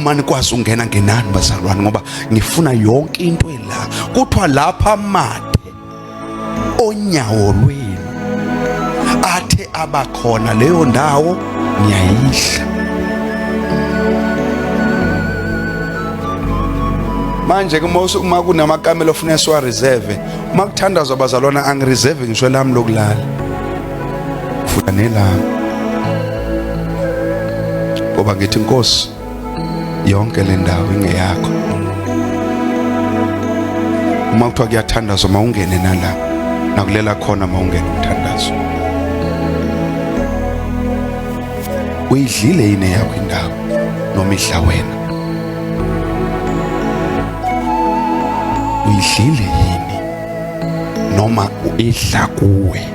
uma nikwazi ungena ngenani bazalwane, ngoba ngifuna yonke into ela. Kuthiwa lapha amathe onyawo lwenu athe abakhona, leyo ndawo ngiyayihla. Manje uma kunamakamelo ofuna siwa reserve, uma kuthandazwa bazalwane, angireserve ngisho lami lokulala, futhi nelami, ngoba ngithi Nkosi, yonke le ndawo ingeyakho. Uma kuthiwa kuyathandazwa, mawungene nala nakulela khona, mawungene umthandazo. Uyidlile yini yakho indawo noma idla wena? Uyidlile yini noma idla kuwe?